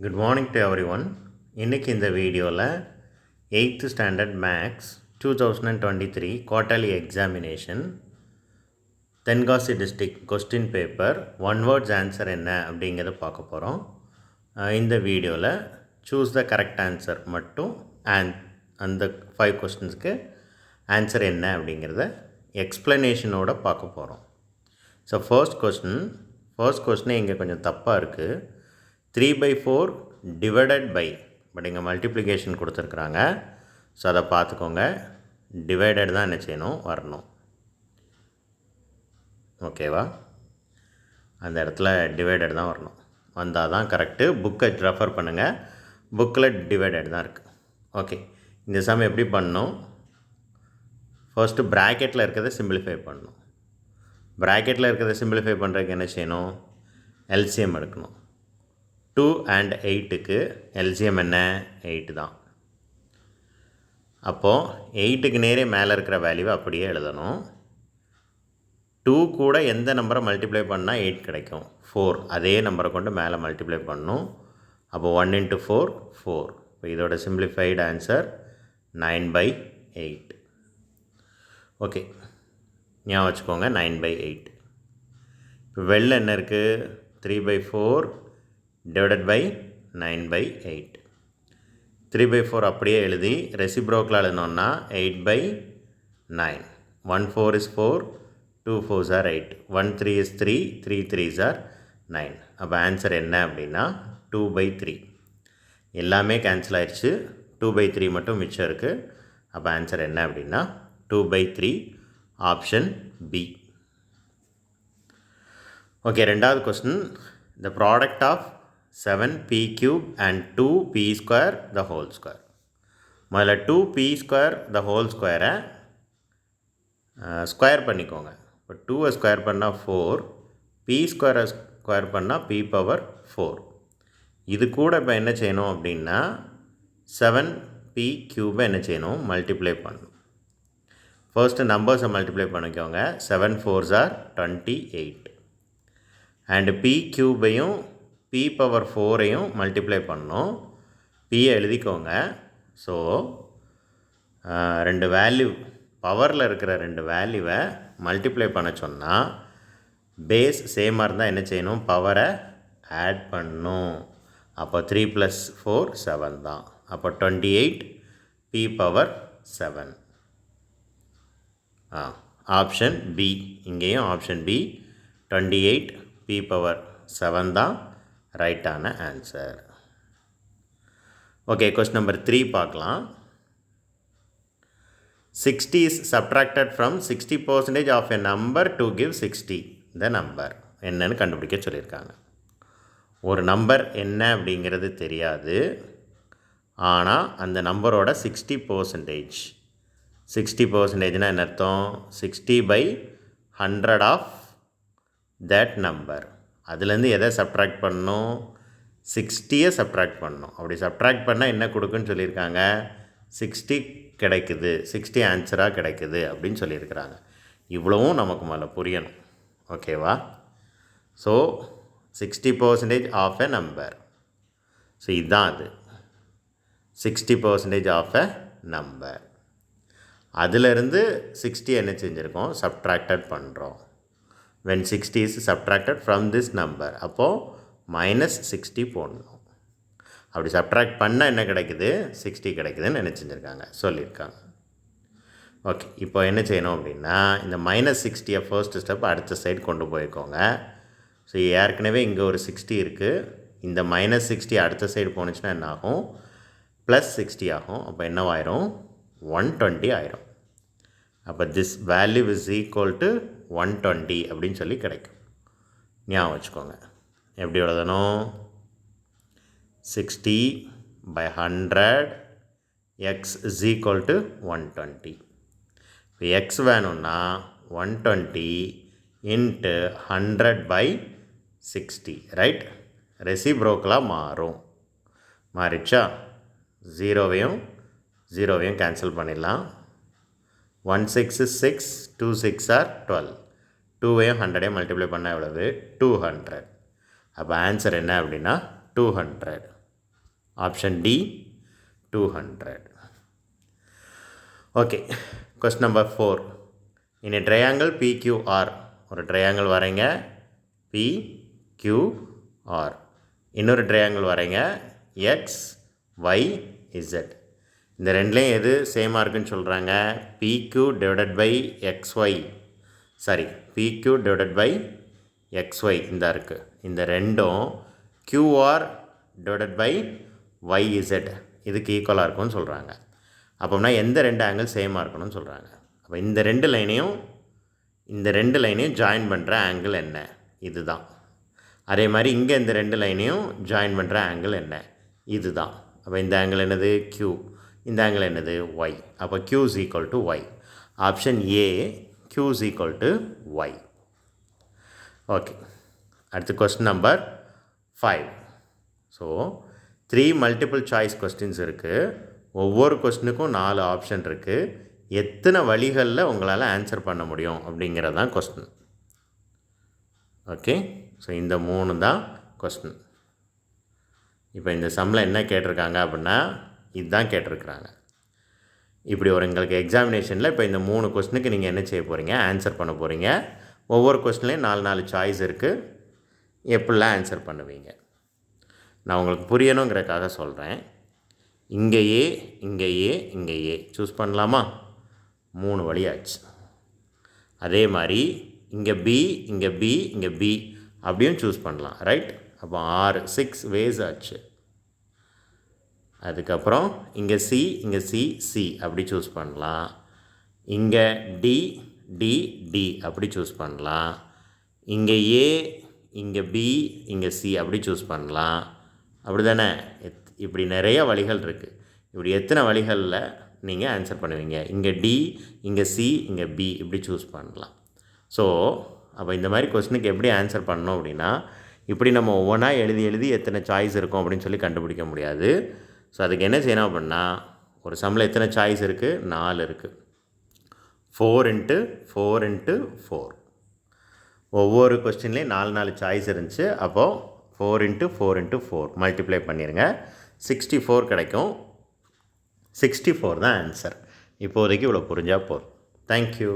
Good morning to everyone. இன்றைக்கி இந்த வீடியோவில் 8th standard maths 2023 quarterly examination Tenkasi district question paper one words answer என்ன அப்படிங்கிறத பார்க்க போகிறோம். இந்த வீடியோவில் சூஸ் த கரெக்ட் ஆன்சர் மட்டும் அந்த 5 கொஸ்டின்ஸ்க்கு ஆன்சர் என்ன அப்படிங்கிறத எக்ஸ்ப்ளனேஷனோடு பார்க்க போகிறோம். ஸோ ஃபர்ஸ்ட் கொஸ்டினே இங்கே கொஞ்சம் தப்பாக இருக்குது. 3/4 டிவைடட் பை, பட் இங்கே மல்டிப்ளிகேஷன் கொடுத்துருக்குறாங்க. ஸோ அதை பார்த்துக்கோங்க. டிவைடட் தான் என்ன செய்யணும், வரணும். ஓகேவா? அந்த இடத்துல டிவைடட் தான் வரணும். வந்தால் தான் கரெக்டு. புக்கை ரெஃபர் பண்ணுங்கள். புக்கில் டிவைடட் தான் இருக்குது. ஓகே, இந்த சம் எப்படி பண்ணணும்? ஃபர்ஸ்ட்டு ப்ராக்கெட்டில் இருக்கிறத சிம்பிளிஃபை பண்ணணும். ப்ராக்கெட்டில் இருக்கிறத சிம்பிளிஃபை பண்ணுறதுக்கு என்ன செய்யணும்? எல்சிஎம் எடுக்கணும். 2 and 8க்கு எல்சிஎம் என்ன? 8 தான். அப்போது 8க்கு நேரே மேலே இருக்கிற வேல்யூவை அப்படியே எழுதணும். 2 கூட எந்த நம்பரை மல்டிப்ளை பண்ணால் 8 கிடைக்கும்? 4. அதே நம்பரை கொண்டு மேலே மல்டிப்ளை பண்ணணும். அப்போ 1 × 4 4. இப்போ இதோட சிம்பிளிஃபைடு ஆன்சர் 9/8. ஓகே, ஞாபகம் வச்சுக்கோங்க, 9/8. இப்போ வெளில என்ன இருக்குது? 3/4 divided by 9/8. 3/4 அப்படியே எழுதி ரெசிப்ரோக்கில் எழுதணுன்னா 8/9. 1 4 is 4, 2 4s are 8, 1 3 is 3, 3 3s are 9. அப்போ ஆன்சர் என்ன அப்படின்னா 2/3. எல்லாமே கேன்சல் ஆயிடுச்சு, 2/3 மட்டும் மிச்சம் இருக்குது. அப்போ ஆன்சர் என்ன அப்படின்னா 2/3, ஆப்ஷன் பி. ஓகே, ரெண்டாவது question. The product of 7p cube and 2p square the whole square. முதல்ல 2p square the whole square square பண்ணிக்கோங்க. இப்போ 2 ஸ்கொயர் பண்ணால் 4, p ஸ்கொயரை ஸ்கொயர் பண்ணால் p பவர் 4. இது கூட இப்போ என்ன செய்யணும் அப்படின்னா 7p cube என்ன செய்யணும்? மல்டிப்ளை பண்ணணும். ஃபர்ஸ்ட்டு நம்பர்ஸை மல்டிப்ளை பண்ணிக்கோங்க. 7 4s are 28. அண்டு p க்யூபையும் p பவர் 4ஐயும் மல்டிப்ளை பண்ணணும். pயை எழுதிக்கோங்க. ஸோ ரெண்டு வேல்யூ, பவரில் இருக்கிற ரெண்டு வேல்யூவை மல்டிப்ளை பண்ண சொன்னால் பேஸ் சேமாக இருந்தால் என்ன செய்யணும்? பவரை ஆட் பண்ணணும். அப்போ 3 + 4 7 தான். அப்போ 28 p பவர் 7. Option B. இங்கேயும் ஆப்ஷன் பி 28 p பவர் 7 தான் ரைட்டான ஆன்சர். ஓகே, கொஸ்டின் நம்பர் 3 பார்க்கலாம். 60 is subtracted from 60% of a number to give 60 the number. என்னன்னு கண்டுபிடிக்க சொல்லியிருக்காங்க. ஒரு நம்பர் என்ன அப்படிங்கிறது தெரியாது, ஆனால் அந்த நம்பரோட 60%. 60%னா என்ன அர்த்தம்? 60/100 ஆஃப் that number. அதுலேருந்து எதை சப்ட்ராக்ட் பண்ணணும்? 60யை சப்ட்ராக்ட் பண்ணணும். அப்படி சப்ட்ராக்ட் பண்ணால் என்ன கொடுக்குன்னு சொல்லியிருக்காங்க? 60 கிடைக்குது, 60 ஆன்சராக கிடைக்குது அப்படின்னு சொல்லியிருக்கிறாங்க. இவ்வளவும் நமக்கு மேலே புரியணும். ஓகேவா? So 60% of a number. So இதுதான் அது 60% ஆஃப் எ நம்பர். அதிலிருந்து 60 என்ன செஞ்சுருக்கோம்? சப்ட்ராக்டட் பண்ணுறோம். when 60 is subtracted from this number, அப்போது -60 போடணும். அப்படி சப்ட்ராக்ட் பண்ணால் என்ன கிடைக்குது? 60 கிடைக்குதுன்னு நினச்சிருக்காங்க, சொல்லியிருக்காங்க. ஓகே, இப்போ என்ன செய்யணும் அப்படின்னா இந்த -60யை ஃபர்ஸ்ட் ஸ்டெப் அடுத்த சைடு கொண்டு போய்க்கோங்க. ஸோ ஏற்கனவே இங்கே ஒரு 60 இருக்குது. இந்த -60 அடுத்த சைடு போணுச்சுன்னா என்ன ஆகும்? +60 ஆகும். அப்போ என்னவாயிரும்? 120 ஆயிரும். அப்போ this value is equal to 120 அப்படின்னு சொல்லி கிடைக்கும். ஞாபகம் வச்சுக்கோங்க. எப்படி எழுதணும்? 60/100 x is equal to 120. இப்போ x வேணும்னா 120 × 100/60, ரைட்? ரெசிப்ரோக்கலாக மாறும். மாறிடுச்சா? 0வையும் கேன்சல் பண்ணிடலாம். 1 6 is 6, 2 6 are 12. 2வையும் 100ஐயும் மல்டிப்ளை பண்ணால் எவ்வளவு? 200. அப்போ ஆன்சர் என்ன அப்படின்னா 200. Option D 200. Okay, question number 4. In a triangle PQR, ஒரு ட்ரையாங்கிள் வரைங்க PQR. இன்னொரு ட்ரையாங்கிள் வரைங்க XYZ. இந்த ரெண்டுலேயும் எது சேமாக இருக்குன்னு சொல்கிறாங்க? PQ divided by XY, sorry PQ divided by XY இந்த இருக்குது. இந்த ரெண்டும் QR டிவைடட் பை YZ இதுக்கு ஈக்குவலாக இருக்கும்னு சொல்கிறாங்க. அப்போம்னா எந்த ரெண்டு ஆங்கிள் சேமாக இருக்கணும்னு சொல்கிறாங்க. அப்போ இந்த ரெண்டு லைனையும் ஜாயின் பண்ணுற ஆங்கிள் என்ன? இதுதான். அதே மாதிரி இங்கே இந்த ரெண்டு லைனையும் ஜாயின் பண்ணுற ஆங்கிள் என்ன? இதுதான். அப்போ இந்த ஆங்கிள் என்னது? Q. இந்த ஆங்கிள் என்னது? Y. அப்போ Q is equal to Y. Option A, Q is equal to Y. Okay, அடுத்து question number 5. So 3 multiple choice questions இருக்குது. ஒவ்வொரு கொஸ்டினுக்கும் 4 ஆப்ஷன் இருக்குது. எத்தனை வழிகளில் உங்களால் ஆன்சர் பண்ண முடியும் அப்படிங்கிறது தான் கொஸ்டின். ஓகே, ஸோ இந்த 3 தான் கொஸ்டின். இப்போ இந்த சம்மில் என்ன கேட்டிருக்காங்க அப்படின்னா இதுதான் கேட்டிருக்கிறாங்க. இப்படி ஒரு எங்களுக்கு எக்ஸாமினேஷனில் இப்போ இந்த 3 கொஸ்டினுக்கு நீங்கள் என்ன செய்ய போகிறீங்க? ஆன்சர் பண்ண போகிறீங்க. ஒவ்வொரு கொஸ்டின்லேயும் 4 சாய்ஸ் இருக்குது. எப்படிலாம் ஆன்சர் பண்ணுவீங்க? நான் உங்களுக்கு புரியணுங்கிறதுக்காக சொல்கிறேன். இங்கே ஏ, இங்கே ஏ, இங்கே ஏ சூஸ் பண்ணலாமா? 3 வழியாச்சு. அதே மாதிரி இங்கே பி, இங்கே பி, இங்கே பி அப்படியும் சூஸ் பண்ணலாம். ரைட்? அப்போ 6 வேஸ் ஆச்சு. அதுக்கப்புறம் இங்கே சி, இங்கே சி, சி அப்படி சூஸ் பண்ணலாம். இங்கே டி, டி, டி அப்படி சூஸ் பண்ணலாம். இங்கே ஏ, இங்கே பி, இங்கே சி அப்படி சூஸ் பண்ணலாம். அப்படி தானே? இப்படி நிறைய வழிகள் இருக்குது. இப்படி எத்தனை வழிகளில் நீங்கள் ஆன்சர் பண்ணுவீங்க? இங்கே டி, இங்கே சி, இங்கே பி இப்படி சூஸ் பண்ணலாம். ஸோ அப்போ இந்த மாதிரி கொஸ்டினுக்கு எப்படி ஆன்சர் பண்ணணும் அப்படின்னா, இப்படி நம்ம ஒவ்வொன்றா எழுதி எத்தனை சாய்ஸ் இருக்கும் அப்படின்னு சொல்லி கண்டுபிடிக்க முடியாது. ஸோ அதுக்கு என்ன செய்யணும் அப்படின்னா, ஒரு சம்மில் எத்தனை சாய்ஸ் இருக்குது? 4 இருக்குது. 4 × 4 × 4. ஒவ்வொரு கொஸ்டின்லேயும் 4 சாய்ஸ் இருந்துச்சு. அப்போது 4 × 4 × 4 மல்டிப்ளை பண்ணிடுங்க. 64 கிடைக்கும். 64 தான் ஆன்சர். இப்போதைக்கு இவ்வளோ புரிஞ்சால் போதும். தேங்க்யூ.